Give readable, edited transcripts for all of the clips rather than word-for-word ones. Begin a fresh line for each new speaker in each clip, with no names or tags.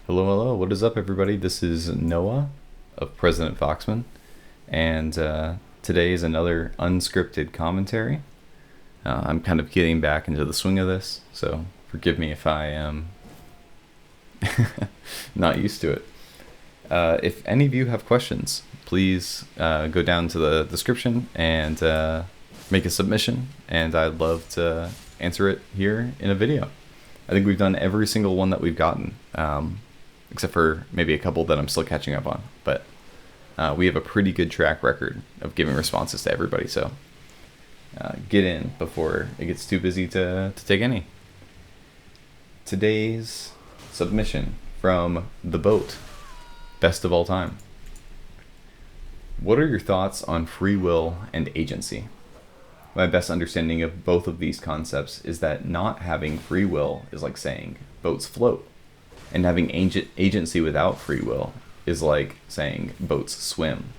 Hello, hello. What is up, everybody? This is Noah of President Foxman, and today is another unscripted commentary. I'm kind of getting back into the swing of this, so forgive me if I am not used to it. If any of you have questions, please go down to the description and make a submission, and I'd love to answer it here in a video. I think we've done every single one that we've gotten, except for maybe a couple that I'm still catching up on. But we have a pretty good track record of giving responses to everybody, so get in before it gets too busy to take any. Today's submission from The Boat, best of all time. What are your thoughts on free will and agency? My best understanding of both of these concepts is that not having free will is like saying boats float, and having agency without free will is like saying boats swim.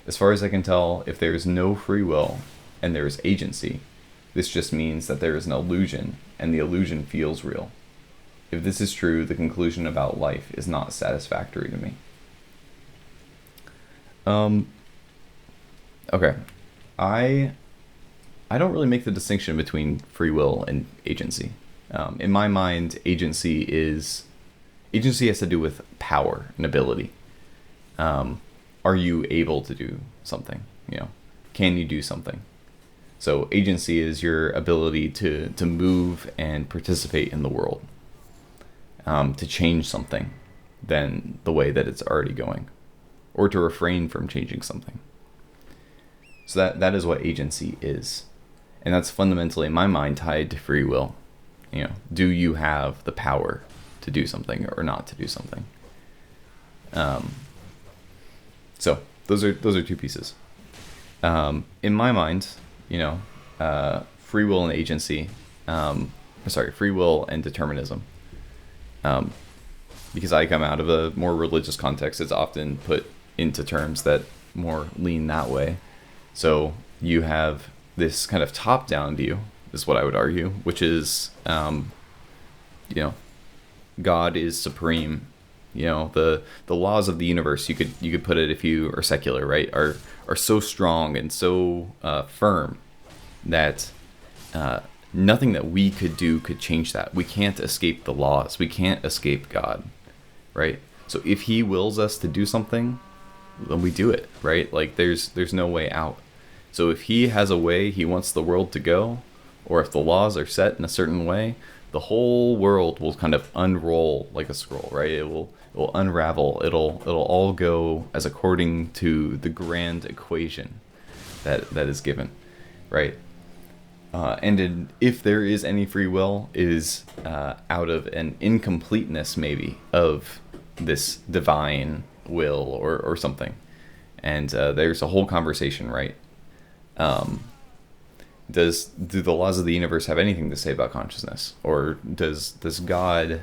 As far as I can tell, if there is no free will and there is agency, this just means that there is an illusion, and the illusion feels real. If this is true, the conclusion about life is not satisfactory to me. Okay. I don't really make the distinction between free will and agency. In my mind, agency has to do with power and ability. Are you able to do something? Can you do something? So agency is your ability to move and participate in the world, to change something than the way that it's already going, or to refrain from changing something. So that is what agency is. And that's fundamentally, in my mind, tied to free will. Do you have the power to do something or not to do something? So those are two pieces. In my mind, free will and agency. Free will and determinism. Because I come out of a more religious context, it's often put into terms that more lean that way. So you have this kind of top-down view, is what I would argue, which is, God is supreme. The laws of the universe, you could put it, if you are secular, right, are so strong and so firm that nothing that we could do could change that. We can't escape the laws. We can't escape God, right? So if He wills us to do something, then we do it, right? Like there's no way out. So if He has a way He wants the world to go, or if the laws are set in a certain way, the whole world will kind of unroll like a scroll, right? It will unravel. It'll all go as according to the grand equation that is given, right? If there is any free will, it is out of an incompleteness maybe of this divine will or something. And there's a whole conversation, right? Do the laws of the universe have anything to say about consciousness, or does God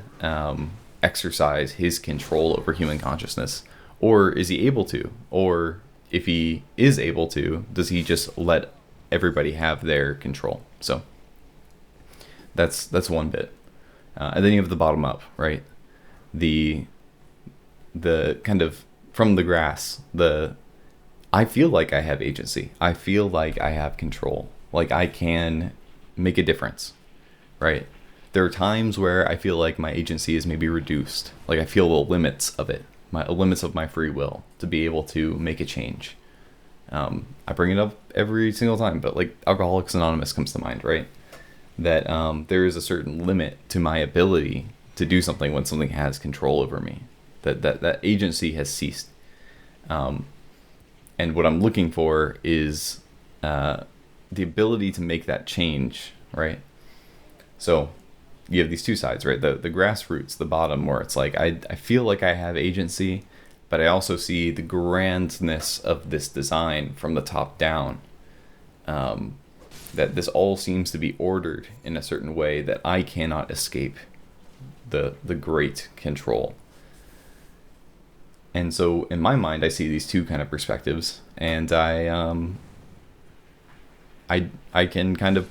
exercise His control over human consciousness, or is He able to? Or if He is able to, does He just let everybody have their control? So that's one bit, and then you have the bottom up, right? The kind of from the grass. I feel like I have agency. I feel like I have control. Like I can make a difference, right? There are times where I feel like my agency is maybe reduced. Like I feel the limits of it, limits of my free will to be able to make a change. I bring it up every single time, but like Alcoholics Anonymous comes to mind, right? That there is a certain limit to my ability to do something when something has control over me. That agency has ceased. And what I'm looking for is the ability to make that change, right? So you have these two sides, right? The grassroots, the bottom, where it's like I feel like I have agency, but I also see the grandness of this design from the top down. That this all seems to be ordered in a certain way that I cannot escape the great control. And so in my mind, I see these two kind of perspectives, and I can kind of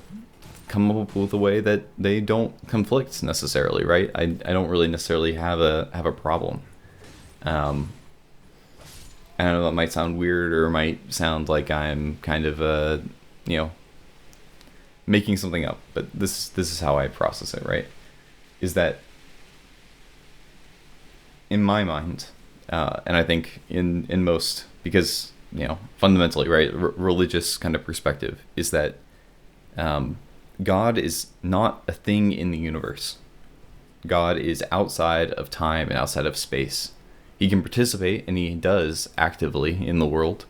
come up with a way that they don't conflict necessarily, right? I don't really necessarily have a problem. I don't know, that might sound weird or might sound like I'm kind of you know, making something up, but this is how I process it, right? Is that in my mind, and I think in most, because fundamentally, right, religious kind of perspective is that God is not a thing in the universe. God is outside of time and outside of space. He can participate, and he does actively in the world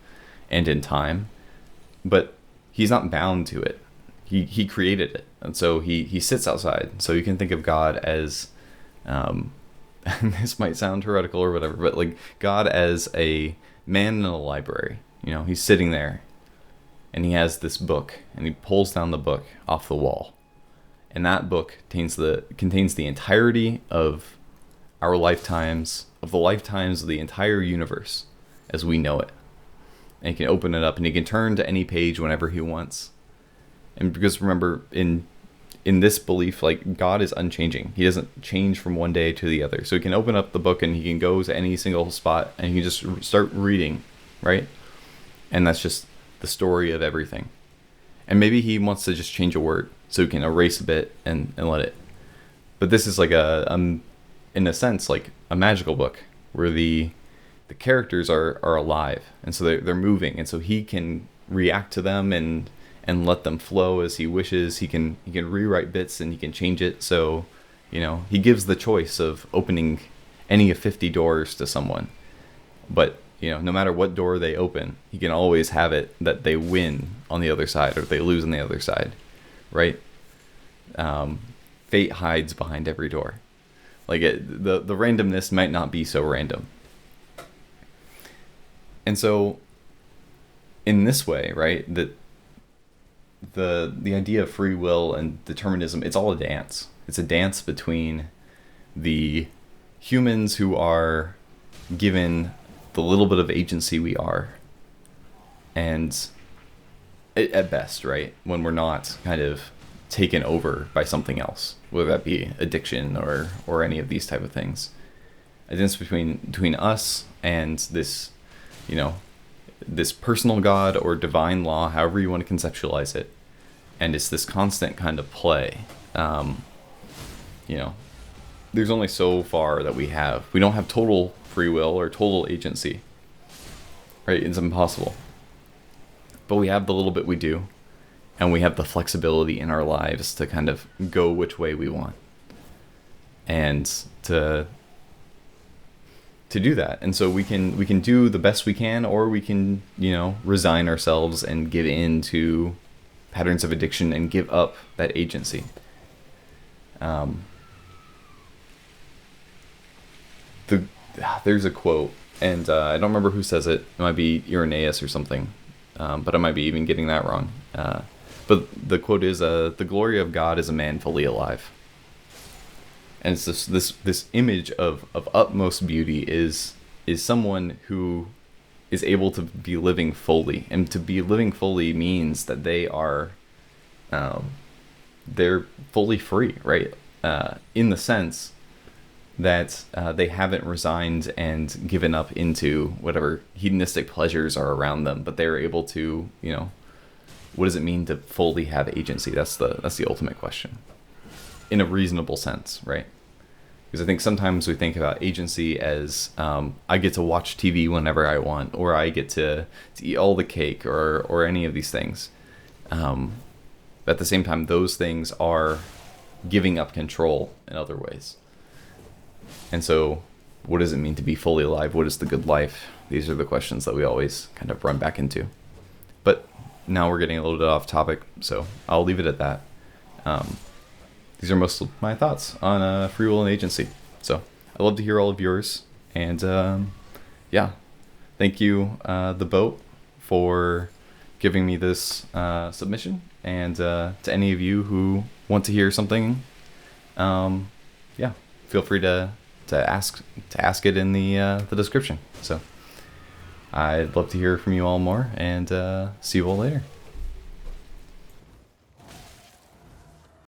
and in time, but he's not bound to it. He created it, and so he sits outside. So you can think of God as, this might sound heretical or whatever, but like God as a man in a library. He's sitting there, and he has this book, and he pulls down the book off the wall, and that book contains the entirety of our lifetimes, of the lifetimes of the entire universe as we know it. And he can open it up, and he can turn to any page whenever he wants. And because remember, in this belief, like, God is unchanging. He doesn't change from one day to the other. So he can open up the book, and he can go to any single spot, and he can just start reading, right? And that's just the story of everything. And maybe he wants to just change a word, so he can erase a bit and let it. But this is like in a sense, like a magical book where the characters are alive, and so they're moving, and so he can react to them and let them flow as he wishes. He can rewrite bits, and he can change it. So he gives the choice of opening any of 50 doors to someone, but no matter what door they open, he can always have it that they win on the other side or they lose on the other side, right? Fate hides behind every door. Like the randomness might not be so random. And so in this way, right, that the idea of free will and determinism, it's all a dance. It's a dance between the humans who are given the little bit of agency we are, and at best, right, when we're not kind of taken over by something else, whether that be addiction or any of these type of things. A dance between us and this, this personal God or divine law, however you want to conceptualize it. And it's this constant kind of play. There's only so far that we have. We don't have total free will or total agency, right? It's impossible. But we have the little bit we do, and we have the flexibility in our lives to kind of go which way we want, and to do that. And so we can do the best we can, or we can resign ourselves and give in to patterns of addiction and give up that agency. There's a quote, and I don't remember who says it. It might be Irenaeus or something, but I might be even getting that wrong. But the quote is, "The glory of God is a man fully alive." And it's this image of utmost beauty is someone who is able to be living fully, and to be living fully means that they are they're fully free, right? In the sense that they haven't resigned and given up into whatever hedonistic pleasures are around them, but they're able to, what does it mean to fully have agency? That's the ultimate question, in a reasonable sense, right? Because I think sometimes we think about agency as I get to watch TV whenever I want, or I get to eat all the cake, or any of these things. But at the same time, those things are giving up control in other ways. And so, what does it mean to be fully alive? What is the good life? These are the questions that we always kind of run back into. But now we're getting a little bit off topic, so I'll leave it at that. These are most of my thoughts on free will and agency. So I'd love to hear all of yours. And thank you, The Boat, for giving me this submission. And to any of you who want to hear something, feel free to ask it in the description. So I'd love to hear from you all more, and see you all later.